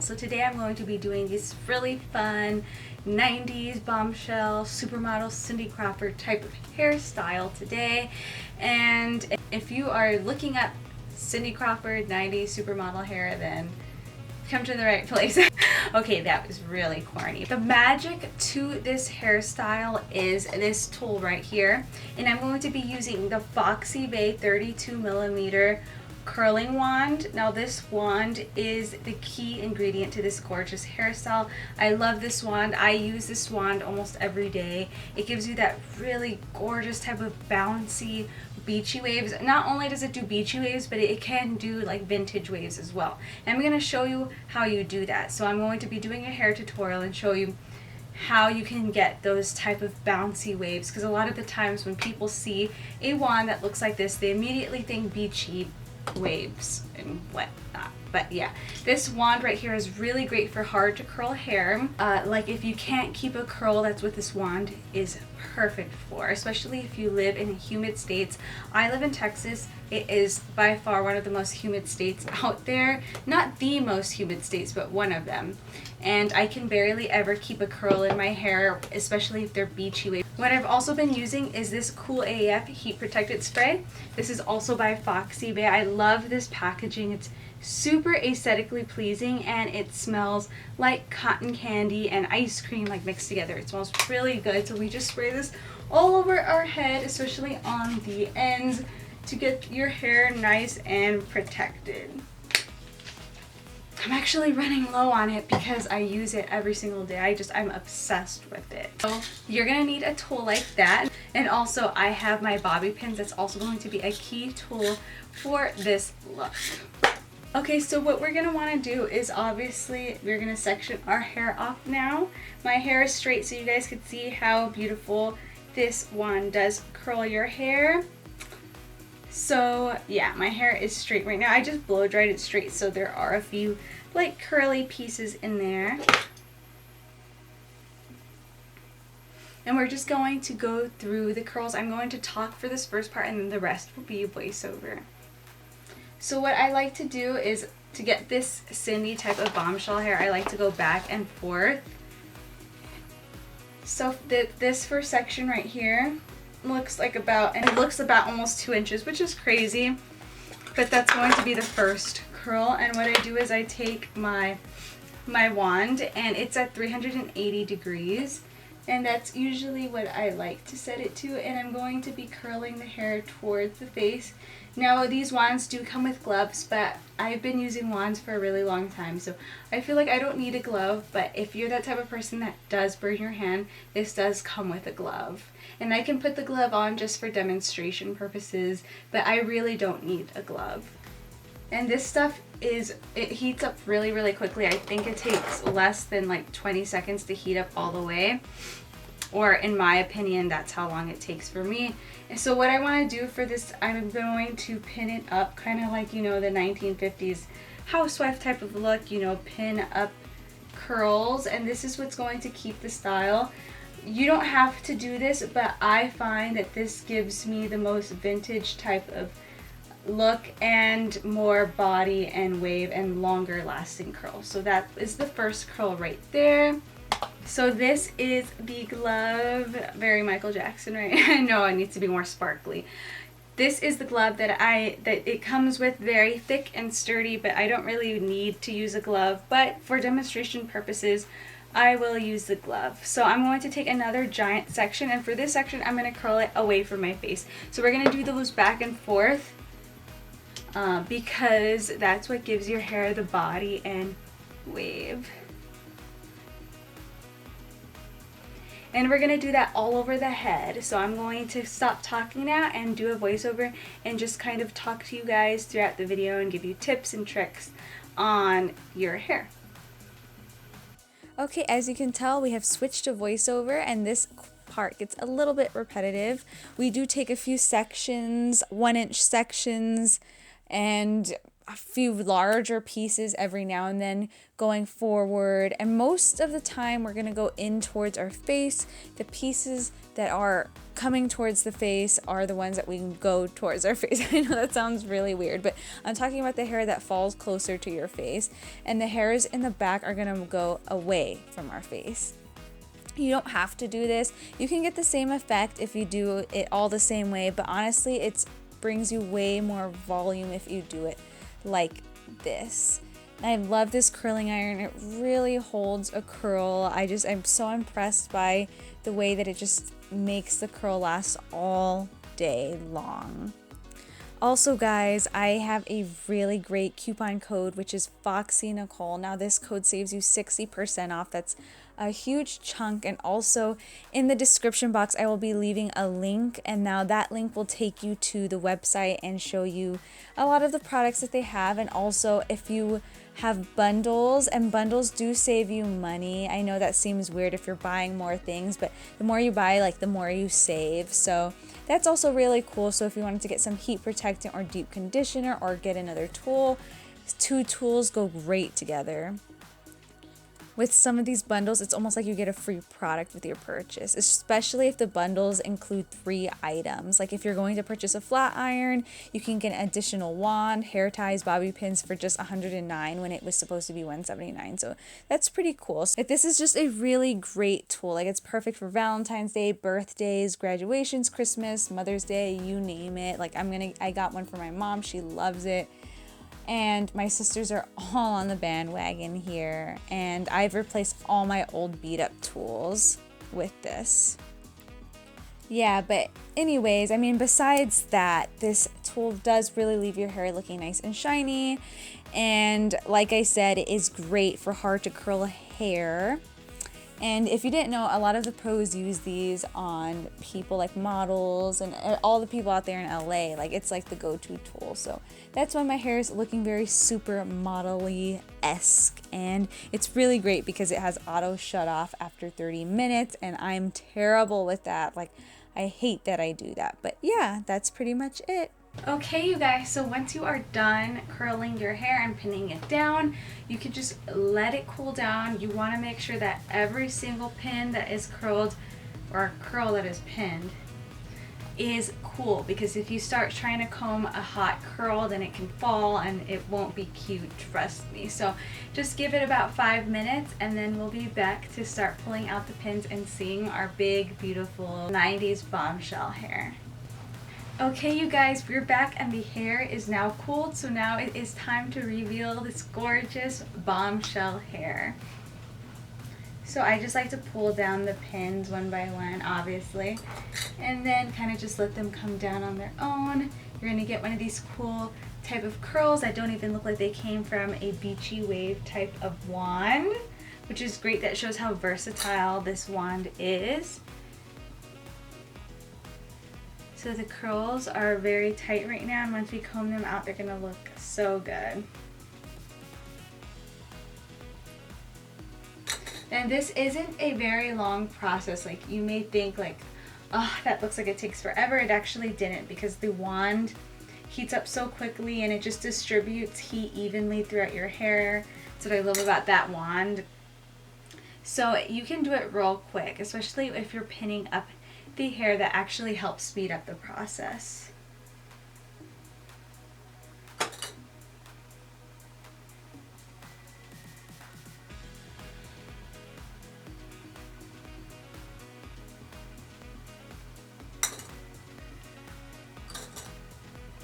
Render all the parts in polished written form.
So today I'm going to be doing this really fun 90s bombshell supermodel Cindy Crawford type of hairstyle today. And if you are looking up Cindy Crawford 90s supermodel hair, then come to the right place. Okay, that was really corny. The magic to this hairstyle is this tool right here, and I'm going to be using the FoxyBae 32mm curling wand. Now this wand is the key ingredient to this gorgeous hairstyle. I love this wand. I use this wand almost every day. It gives you that really gorgeous type of bouncy beachy waves. Not only does it do beachy waves, but it can do like vintage waves as well. And I'm going to show you how you do that. So I'm going to be doing a hair tutorial and show you how you can get those type of bouncy waves, because a lot of the times when people see a wand that looks like this, they immediately think beachy waves and whatnot. But yeah, this wand right here is really great for hard to curl hair. Like if you can't keep a curl, that's what this wand is perfect for, especially if you live in humid states. I live in Texas. It is by far one of the most humid states out there. Not the most humid states, but one of them. And I can barely ever keep a curl in my hair, especially if they're beachy waves. What I've also been using is this Cool AF Heat Protectant Spray. This is also by FoxyBae. I love this packaging. It's super aesthetically pleasing and it smells like cotton candy and ice cream like mixed together. It smells really good. So we just spray this all over our head, especially on the ends, to get your hair nice and protected. I'm actually running low on it because I use it every single day. I'm obsessed with it. So you're gonna need a tool like that. And also I have my bobby pins. That's also going to be a key tool for this look. Okay, so what we're gonna wanna do is obviously we're gonna section our hair off now. My hair is straight so you guys can see how beautiful this wand does curl your hair. So yeah, my hair is straight right now. I just blow dried it straight, so there are a few like curly pieces in there. And we're just going to go through the curls. I'm going to talk for this first part and then the rest will be voiceover. So what I like to do is, to get this Cindy type of bombshell hair, I like to go back and forth. So this first section right here looks like about almost 2 inches, which is crazy, but that's going to be the first curl. And what I do is I take my wand, and it's at 380 degrees, and that's usually what I like to set it to, and I'm going to be curling the hair towards the face. Now these wands do come with gloves, but I've been using wands for a really long time, so I feel like I don't need a glove. But if you're that type of person that does burn your hand, this does come with a glove. And I can put the glove on just for demonstration purposes, but I really don't need a glove. And this stuff it heats up really, really quickly. I think it takes less than like 20 seconds to heat up all the way. Or in my opinion, that's how long it takes for me. And so what I want to do for this, I'm going to pin it up kind of like, you know, the 1950s housewife type of look, you know, pin up curls. And this is what's going to keep the style. You don't have to do this, but I find that this gives me the most vintage type of look and more body and wave and longer lasting curls. So that is the first curl right there. So this is the glove, very Michael Jackson, right? I know it needs to be more sparkly. This is the glove that it comes with, very thick and sturdy, but I don't really need to use a glove, but for demonstration purposes I will use the glove. So I'm going to take another giant section, and for this section I'm going to curl it away from my face. So we're going to do those back and forth because that's what gives your hair the body and wave. And we're going to do that all over the head. So I'm going to stop talking now and do a voiceover and just kind of talk to you guys throughout the video and give you tips and tricks on your hair. Okay, as you can tell, we have switched to voiceover, and this part gets a little bit repetitive. We do take a few sections, 1-inch sections, and a few larger pieces every now and then going forward, and most of the time we're going to go in towards our face. The pieces that are coming towards the face are the ones that we can go towards our face. I know that sounds really weird, but I'm talking about the hair that falls closer to your face, and the hairs in the back are going to go away from our face. You don't have to do this. You can get the same effect if you do it all the same way, but honestly, it brings you way more volume if you do it like this. I love this curling iron. It really holds a curl. I'm so impressed by the way that it just makes the curl last all day long. Also, guys, I have a really great coupon code, which is FoxyNicole. Now, this code saves you 60% off. That's a huge chunk. And also, in the description box, I will be leaving a link. And now that link will take you to the website and show you a lot of the products that they have. And also, if you have bundles, and bundles do save you money. I know that seems weird if you're buying more things, but the more you buy, like, the more you save. So that's also really cool. So if you wanted to get some heat protectant or deep conditioner or get another tool, 2 tools go great together. With some of these bundles, it's almost like you get a free product with your purchase, especially if the bundles include 3 items. Like if you're going to purchase a flat iron, you can get an additional wand, hair ties, bobby pins for just $109 when it was supposed to be $179. So that's pretty cool. So this is just a really great tool. Like it's perfect for Valentine's Day, birthdays, graduations, Christmas, Mother's Day, you name it. Like I got one for my mom. She loves it. And my sisters are all on the bandwagon here, and I've replaced all my old beat up tools with this. Yeah, but anyways, I mean, besides that, this tool does really leave your hair looking nice and shiny, and like I said, it is great for hard to curl hair. And if you didn't know, a lot of the pros use these on people like models and all the people out there in LA. Like it's like the go-to tool. So that's why my hair is looking very super model-y-esque. And it's really great because it has auto shut off after 30 minutes. And I'm terrible with that. Like I hate that I do that. But yeah, that's pretty much it. Okay, you guys, so once you are done curling your hair and pinning it down, you can just let it cool down. You want to make sure that every single pin that is curled or curl that is pinned is cool, because if you start trying to comb a hot curl, then it can fall and it won't be cute, trust me. So just give it about 5 minutes and then we'll be back to start pulling out the pins and seeing our big, beautiful 90s bombshell hair. Okay, you guys, we're back and the hair is now cooled, so now it is time to reveal this gorgeous bombshell hair. So I just like to pull down the pins one by one, obviously, and then kind of just let them come down on their own. You're going to get one of these cool type of curls that don't even look like they came from a beachy wave type of wand, which is great. That shows how versatile this wand is. So the curls are very tight right now, and once we comb them out, they're gonna look so good. And this isn't a very long process. Like you may think like, oh, that looks like it takes forever. It actually didn't, because the wand heats up so quickly and it just distributes heat evenly throughout your hair. That's what I love about that wand. So you can do it real quick, especially if you're pinning up the hair. That actually helps speed up the process.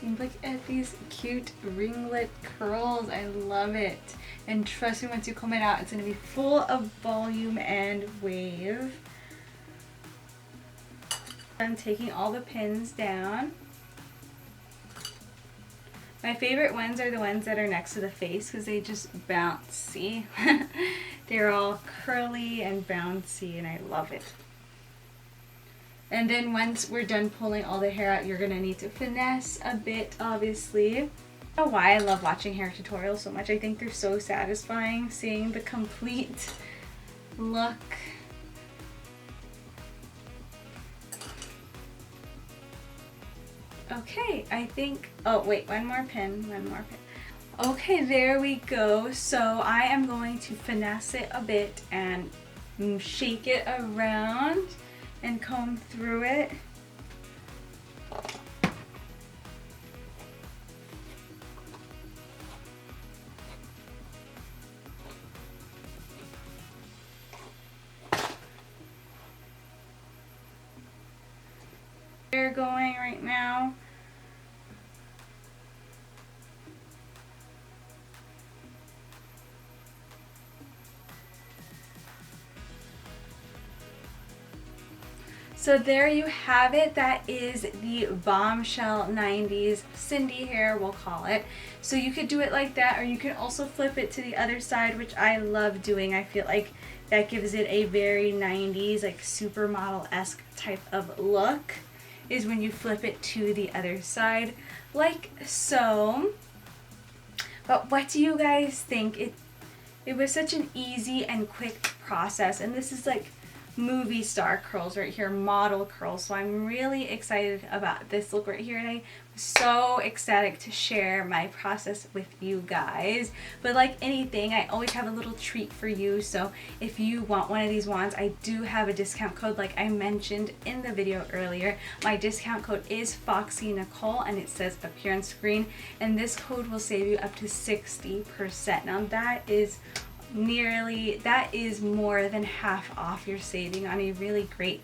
And look at these cute ringlet curls. I love it. And trust me, once you comb it out, it's going to be full of volume and wave. I'm taking all the pins down. My favorite ones are the ones that are next to the face because they just bounce, see? They're all curly and bouncy and I love it. And then once we're done pulling all the hair out, you're gonna need to finesse a bit, obviously. I don't know why I love watching hair tutorials so much. I think they're so satisfying, seeing the complete look. Okay, I think, oh wait, one more pin. Okay, there we go. So I am going to finesse it a bit and shake it around and comb through it. They're going right now. So there you have it. That is the Bombshell 90s Cindy hair, we'll call it. So you could do it like that, or you can also flip it to the other side, which I love doing. I feel like that gives it a very 90s, like supermodel-esque type of look, is when you flip it to the other side, like so. But what do you guys think? It was such an easy and quick process, and this is like movie star curls right here, model curls. So I'm really excited about this look right here, and I'm so ecstatic to share my process with you guys. But like anything, I always have a little treat for you. So if you want one of these wands, I do have a discount code like I mentioned in the video earlier. My discount code is FoxyNicole, and it says up here on screen, and this code will save you up to 60%. Now that is more than half off your saving on a really great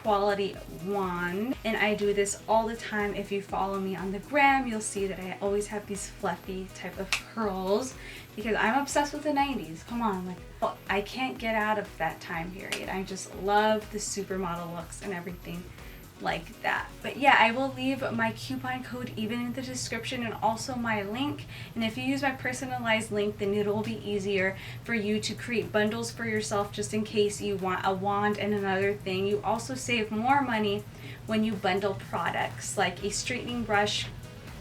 quality wand. And I do this all the time. If you follow me on the gram, you'll see that I always have these fluffy type of curls because I'm obsessed with the 90s. Come on, like, I can't get out of that time period. I just love the supermodel looks and everything like that. But yeah, I will leave my coupon code even in the description, and also my link. And if you use my personalized link, then it'll be easier for you to create bundles for yourself, just in case you want a wand and another thing. You also save more money when you bundle products like a straightening brush.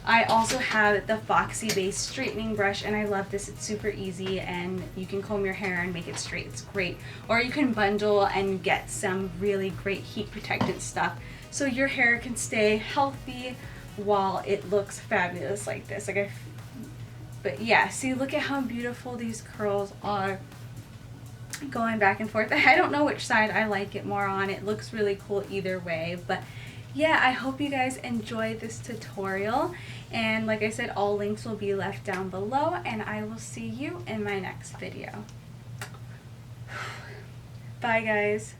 I also have the FoxyBae straightening brush, and I love this. It's super easy, and you can comb your hair and make it straight. It's great. Or you can bundle and get some really great heat protectant stuff, so your hair can stay healthy while it looks fabulous like this. But yeah, see, look at how beautiful these curls are going back and forth. I don't know which side I like it more on. It looks really cool either way. But yeah, I hope you guys enjoyed this tutorial. And like I said, all links will be left down below, and I will see you in my next video. Bye guys.